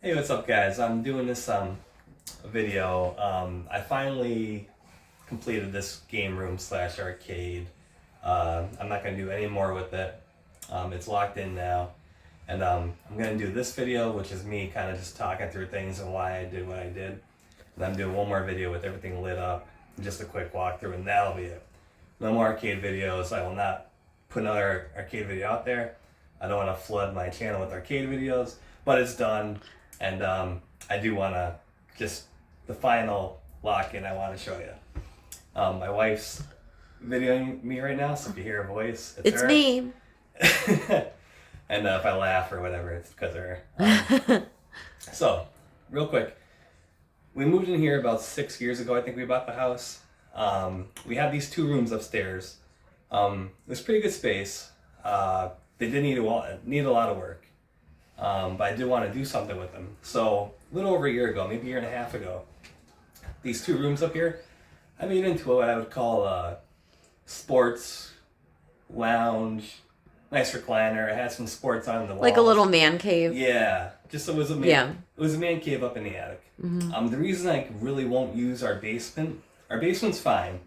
Hey, what's up, guys? I'm doing this video. I finally completed this game room slash arcade. I'm not gonna do any more with it. It's locked in now, and I'm gonna do this video, which is me kind of just talking through things and why I did what I did. And I'm doing one more video with everything lit up, just a quick walkthrough, and that'll be it. No more arcade videos. I will not put another arcade video out there. I don't want to flood my channel with arcade videos, but it's done. And I do want to just the final lock-in I want to show you. My wife's videoing me right now, so if you hear a voice, it's her. Me. And if I laugh or whatever, it's because of her. So, real quick, we moved in here about 6 years ago. I think we bought the house. We had these two rooms upstairs. It was pretty good space. They did need a lot of work. But I did want to do something with them. So a little over a year ago, maybe a year and a half ago, these two rooms up here, I made into what I would call a sports lounge, nice recliner. I had some sports on the wall, Like a little man cave. Yeah, just it was a man. It was a man cave up in the attic. Mm-hmm. The reason I really won't use our basement's fine.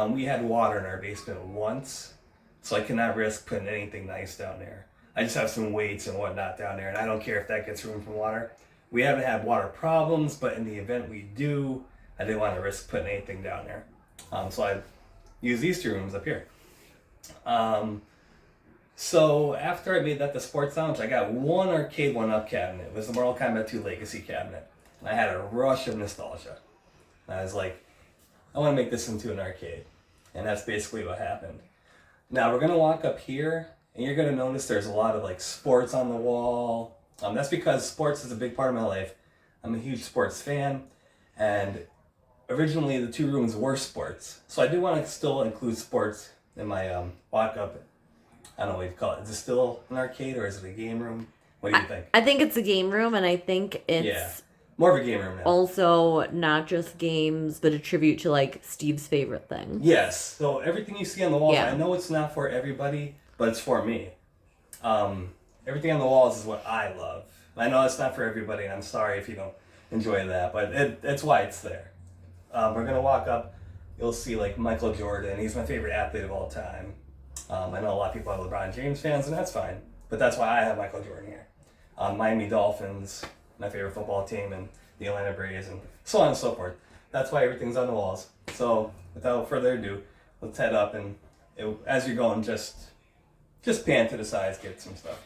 We had water in our basement once, so I cannot risk putting anything nice down there. I just have some weights and whatnot down there, and I don't care if that gets ruined from water. We haven't had water problems, but in the event we do, I didn't want to risk putting anything down there. So I use these two rooms up here. So after I made that the sports lounge, I got one Arcade1up cabinet. It was the Mortal Kombat 2 Legacy cabinet. And I had a rush of nostalgia. And I was like, I want to make this into an arcade. And that's basically what happened. Now we're going to walk up here, and you're going to notice there's a lot of like sports on the wall. That's because sports is a big part of my life. I'm a huge sports fan, and originally the two rooms were sports. So I do want to still include sports in my walk-up. I don't know what you call it. Is it still an arcade or is it a game room? What do you think? I think it's a game room, and I think it's more of a game room now. Also not just games, but a tribute to like Steve's favorite thing. Yes. So everything you see on the walls, I know it's not for everybody, but it's for me. Everything on the walls is what I love. I know it's not for everybody, and I'm sorry if you don't enjoy that, but it's why it's there. We're going to walk up. You'll see like Michael Jordan. He's my favorite athlete of all time. I know a lot of people are LeBron James fans, and that's fine. But that's why I have Michael Jordan here. Miami Dolphins, my favorite football team, and the Atlanta Braves, and so on and so forth. That's why everything's on the walls. So without further ado, let's head up, and as you're going, just pan to the sides, get some stuff.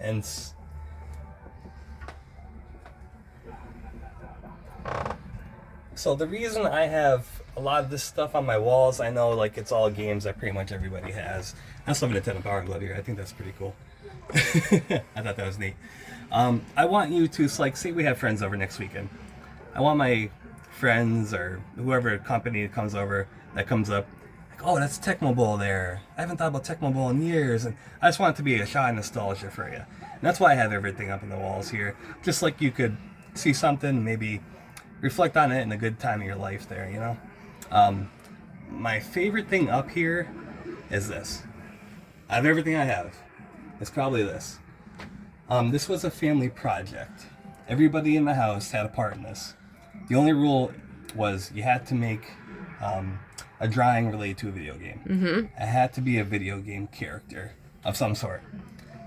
And so the reason I have a lot of this stuff on my walls, I know like it's all games that pretty much everybody has. I also have a Nintendo Power Glove here. I think that's pretty cool. I thought that was neat. I want you to, so like, say we have friends over next weekend. I want my friends or whoever company comes over that comes up, like, oh, that's Tecmo Bowl there. I haven't thought about Tecmo Bowl in years, and I just want it to be a shot of nostalgia for you. And that's why I have everything up on the walls here, just like you could see something, maybe reflect on it in a good time of your life there, you know? My favorite thing up here is this. Out of everything I have, it's probably this. This was a family project. Everybody in the house had a part in this. The only rule was you had to make a drawing related to a video game. Mm-hmm. It had to be a video game character of some sort.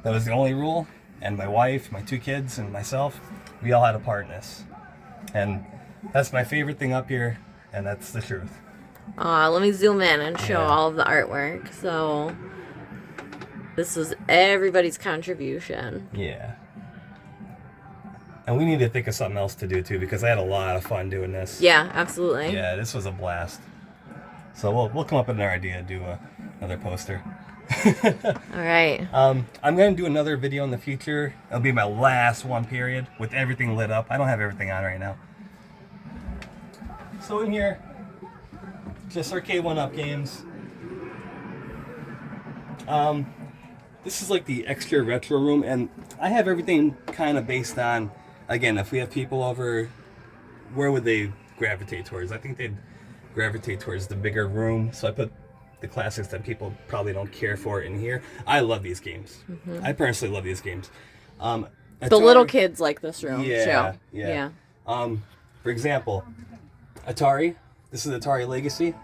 That was the only rule, and my wife, my two kids, and myself, we all had a part in this. And that's my favorite thing up here, and that's the truth. Let me zoom in and show all of the artwork. So this was everybody's contribution. Yeah. And we need to think of something else to do too, because I had a lot of fun doing this. Yeah, absolutely. Yeah, this was a blast. So we'll come up with another idea to do another poster. All right. I'm going to do another video in the future. It'll be my last one, period, with everything lit up. I don't have everything on right now. So in here, just Arcade1up games. This is like the extra retro room, and I have everything kind of based on, again, if we have people over, where would they gravitate towards? I think they'd gravitate towards the bigger room, so I put the classics that people probably don't care for in here. I love these games. Mm-hmm. I personally love these games. The little kids like this room. Yeah, too. yeah. For example, Atari. This is Atari Legacy.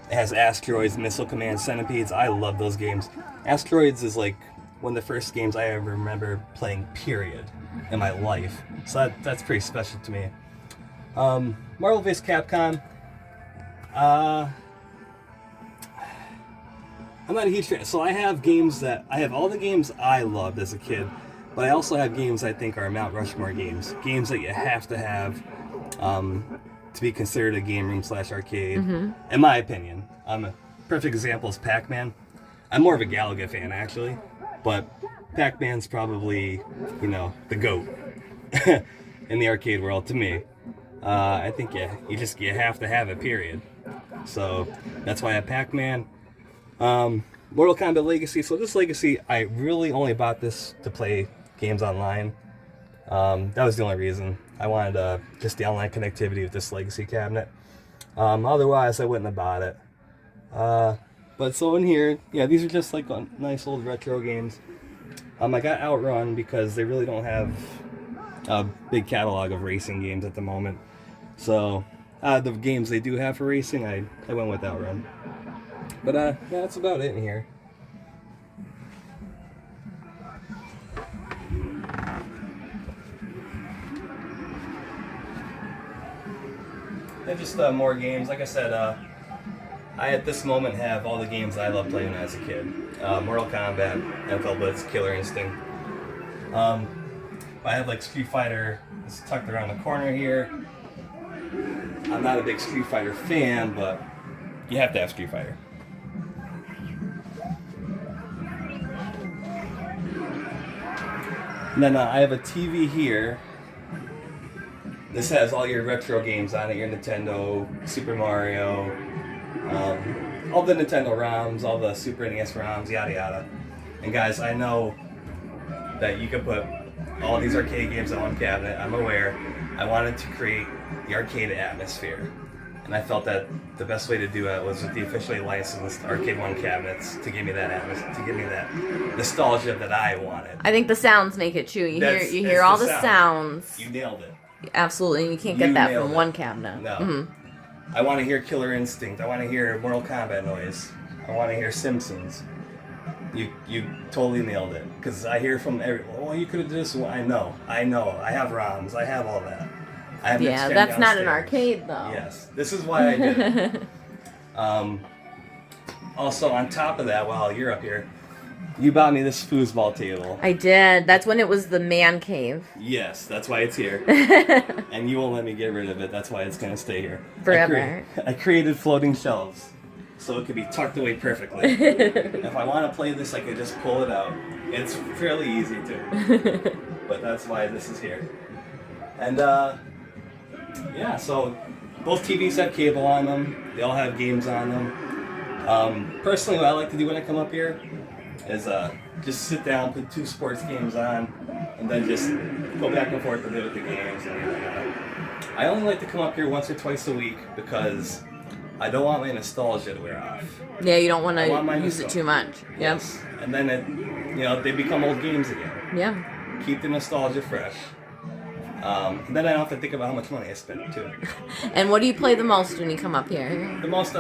It has Asteroids, Missile Command, Centipedes. I love those games. Asteroids is like one of the first games I ever remember playing, period, in my life. So that's pretty special to me. Marvel vs. Capcom. I'm not a huge fan. So I have all the games I loved as a kid, but I also have games I think are Mount Rushmore games. Games that you have to have to be considered a game room / arcade, in my opinion. A perfect example is Pac-Man. I'm more of a Galaga fan, actually, but Pac-Man's probably, the GOAT in the arcade world to me. I think you have to have it, period. So that's why I have Pac-Man. Mortal Kombat Legacy. So this Legacy, I really only bought this to play games online. That was the only reason. I wanted just the online connectivity with this Legacy cabinet. Otherwise, I wouldn't have bought it. But so in here, yeah, these are just like nice old retro games. I got Outrun because they really don't have a big catalog of racing games at the moment. So the games they do have for racing, I went with Outrun. But yeah, that's about it in here. And just more games. Like I said, I at this moment have all the games I loved playing as a kid. Mortal Kombat, NFL Blitz, Killer Instinct. I have like Street Fighter. It's tucked around the corner here. I'm not a big Street Fighter fan, but you have to have Street Fighter. And then I have a TV here. This has all your retro games on it, your Nintendo, Super Mario, all the Nintendo ROMs, all the Super NES ROMs, yada yada. And guys, I know that you can put all these arcade games in one cabinet. I'm aware. I wanted to create the arcade atmosphere. And I felt that the best way to do it was with the officially licensed Arcade1 cabinets to give me that atmosphere, to give me that nostalgia that I wanted. I think the sounds make it too. You hear all the sounds. You nailed it. Absolutely, you can't get that from one cabinet. No. Mm-hmm. I want to hear Killer Instinct. I want to hear Mortal Kombat noise. I want to hear Simpsons. You totally nailed it. Because I hear from everyone, well, you could have just, well, I know. I have ROMs. I have all that. I have that's downstairs. Not an arcade, though. Yes. This is why I did it. Also, on top of that, while you're up here, you bought me this foosball table. I did. That's when it was the man cave. Yes, that's why it's here. And you won't let me get rid of it. That's why it's going to stay here. Forever. I created floating shelves, so it could be tucked away perfectly. If I want to play this, I could just pull it out. It's fairly easy to. But that's why this is here. And, yeah, so both TVs have cable on them. They all have games on them. Personally, what I like to do when I come up here is just sit down, put 2 sports games on, and then just go back and forth a bit with the games. I only like to come up here once or twice a week because I don't want my nostalgia to wear off. Yeah, you don't want to use it too much. Yes. Yep. And then they become old games again. Yeah. Keep the nostalgia fresh. And then I don't have to think about how much money I spent too. And what do you play the most when you come up here? The most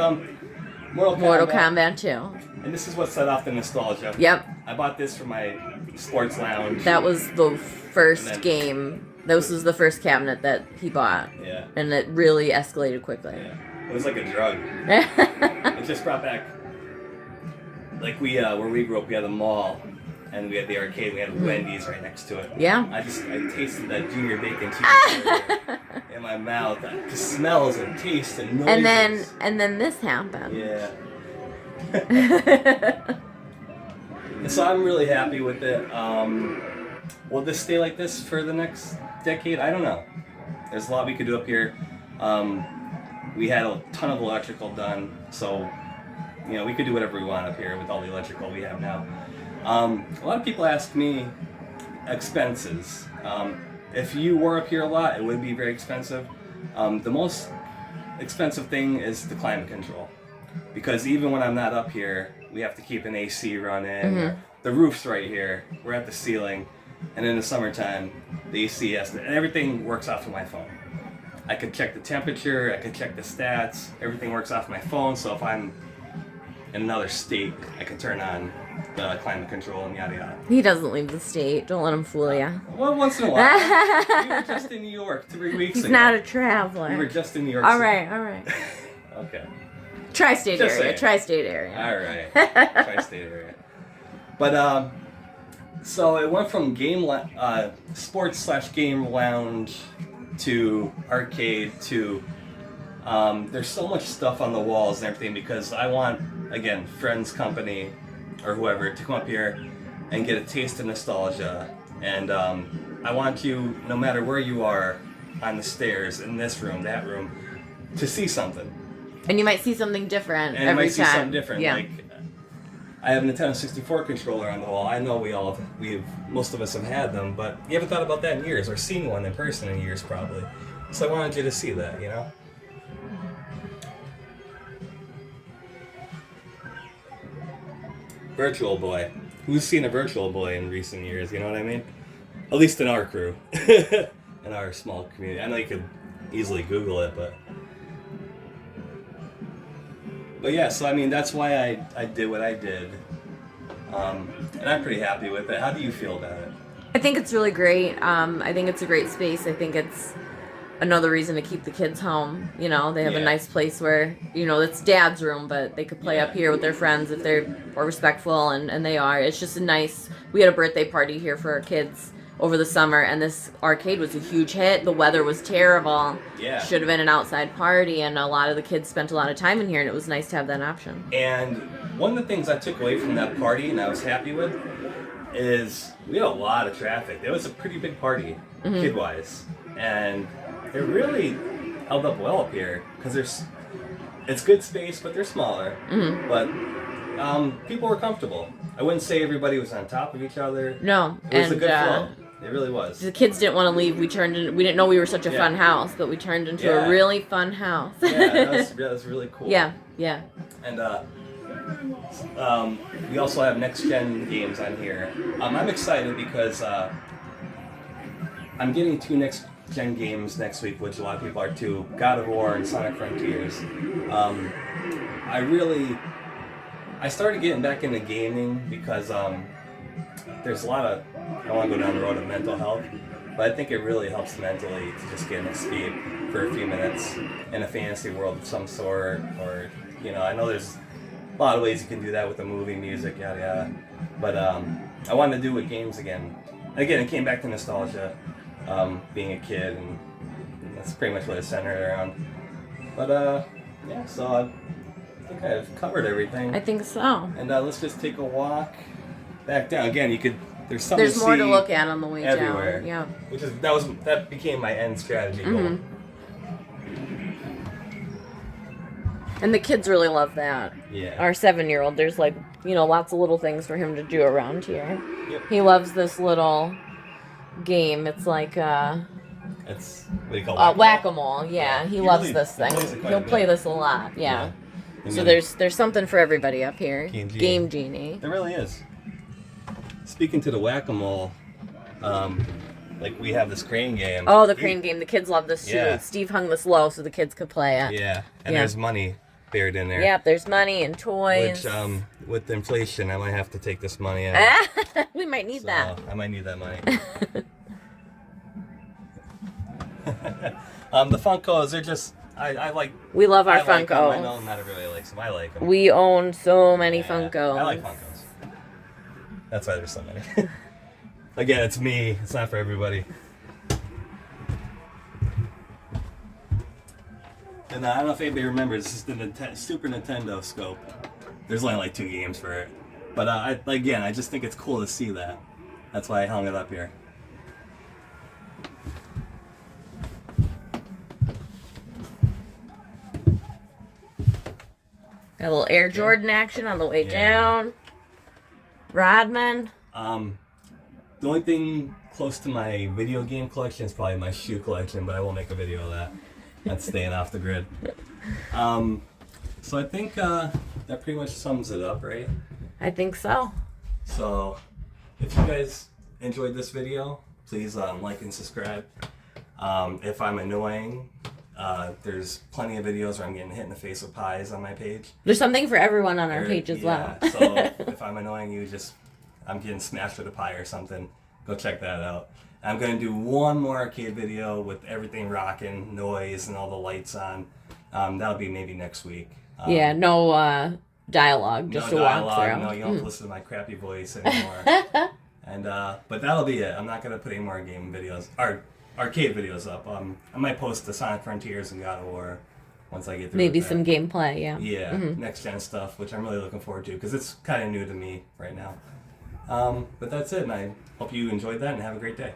Mortal Kombat 2. And this is what set off the nostalgia. Yep. I bought this for my sports lounge. That was the first game. This was the first cabinet that he bought. Yeah. And it really escalated quickly. Yeah. It was like a drug. It just brought back, like where we grew up, we had a mall. And we had the arcade, we had Wendy's right next to it. Yeah. I tasted that junior bacon cheeseburger in my mouth. It just smells and tastes and noises. And then this happened. Yeah. So I'm really happy with it. Will this stay like this for the next decade? I don't know. There's a lot we could do up here. We had a ton of electrical done, so you know, we could do whatever we want up here with all the electrical we have now. A lot of people ask me expenses. If you were up here a lot, it would be very expensive. The most expensive thing is the climate control, because even when I'm not up here, we have to keep an AC running. The roof's right here. We're at the ceiling, and in the summertime, the AC has to, and everything works off of my phone. I could check the temperature, I could check the stats, everything works off my phone, so if I'm in another state, I can turn on the climate control and yada yada. He doesn't leave the state. Don't let him fool you. Well, once in a while. We were just in New York 3 weeks ago. He's not a traveler. We were just in New York. All right. Okay. Tri-state Just area. saying. Tri-state area. All right. Tri-state area. But, so it went from sports/game lounge to arcade to, there's so much stuff on the walls and everything, because I want, again, friends, company, or whoever to come up here and get a taste of nostalgia. And I want you, no matter where you are on the stairs, in this room, that room, to see something. And you might see something different And every you might see time. something different. Yeah. Like, I have a Nintendo 64 controller on the wall. I know most of us have had them, but you haven't thought about that in years, or seen one in person in years probably. So I wanted you to see that, you know? Virtual Boy. Who's seen a Virtual Boy in recent years, you know what I mean? At least in our crew. In our small community. I know you could easily Google it, but yeah, so I mean, that's why I did what I did. And I'm pretty happy with it. How do you feel about it? I think it's really great. I think it's a great space. I think it's another reason to keep the kids home. You know, they have a nice place where, you know, it's Dad's room, but they could play up here with their friends if they're respectful, and they are. It's just a nice, we had a birthday party here for our kids over the summer, and this arcade was a huge hit. The weather was terrible. Yeah. Should have been an outside party, and a lot of the kids spent a lot of time in here, and it was nice to have that option. And one of the things I took away from that party, and I was happy with, is we had a lot of traffic. It was a pretty big party, kid-wise. And it really held up well up here, because it's good space, but they're smaller. But people were comfortable. I wouldn't say everybody was on top of each other. No. It was a good flow. It really was. The kids didn't want to leave. We didn't know we were such a fun house, but we turned into a really fun house. Yeah, that was really cool. Yeah. And we also have next-gen games on here. I'm excited because I'm getting 2 next-gen games next week, which a lot of people are too. God of War and Sonic Frontiers. I started getting back into gaming because there's a lot of, I don't want to go down the road of mental health, but I think it really helps mentally to just get an escape for a few minutes in a fantasy world of some sort, or, you know, I know there's a lot of ways you can do that with the movie, music, yada yada, but I wanted to do it with games again. Again, it came back to nostalgia, being a kid, and that's pretty much what it's centered around. But yeah, so I think I've covered everything. I think so. And let's just take a walk back down. Again, there's something There's more to look at on the way everywhere. down. Yeah. That became my end strategy goal. And the kids really love that. Yeah. Our 7-year-old, there's like, you know, lots of little things for him to do around here. Yep. He loves this little game. It's like It's, what do you call it? whack-a-mole. Yeah, he loves really this thing. plays it quite He'll a bit. play this a lot. Yeah. And So then- there's something for everybody up here. Game Genie. There really is. Speaking to the whack-a-mole, like we have this crane game. Oh, the crane game. The kids love this too. Yeah. Steve hung this low so the kids could play it. Yeah, and Yeah. there's money buried in there. Yep, there's money and toys. Which, with inflation, I might have to take this money out. We might need So, that. I might need that money. The Funkos, they're just, I like. We love our I like them. Funkos. I know not everybody likes them. I like them. We own so many Yeah, Funkos. I like Funkos. That's why there's so many. Again, it's me. It's not for everybody. And I don't know if anybody remembers, this is the Super Nintendo scope. There's only like 2 games for it. But I just think it's cool to see that. That's why I hung it up here. Got a little Air Jordan action on the way down. Rodman. The only thing close to my video game collection is probably my shoe collection, but I won't make a video of that. That's staying off the grid. So I think that pretty much sums it up, right? I think so. So if you guys enjoyed this video, please like and subscribe. If I'm annoying, there's plenty of videos where I'm getting hit in the face with pies on my page. There's something for everyone on our page as well. So if I'm annoying you, I'm getting smashed with a pie or something, go check that out. I'm going to do one more arcade video with everything rocking, noise, and all the lights on. That'll be maybe next week. No dialogue, just no a dialogue, walkthrough. no, you don't have to listen to my crappy voice anymore. And but that'll be it. I'm not going to put any more game videos, arcade videos up. I might post the Sonic Frontiers and God of War once I get through Maybe with that. some gameplay, yeah. Yeah, next gen stuff, which I'm really looking forward to because it's kind of new to me right now. But that's it, and I hope you enjoyed that and have a great day.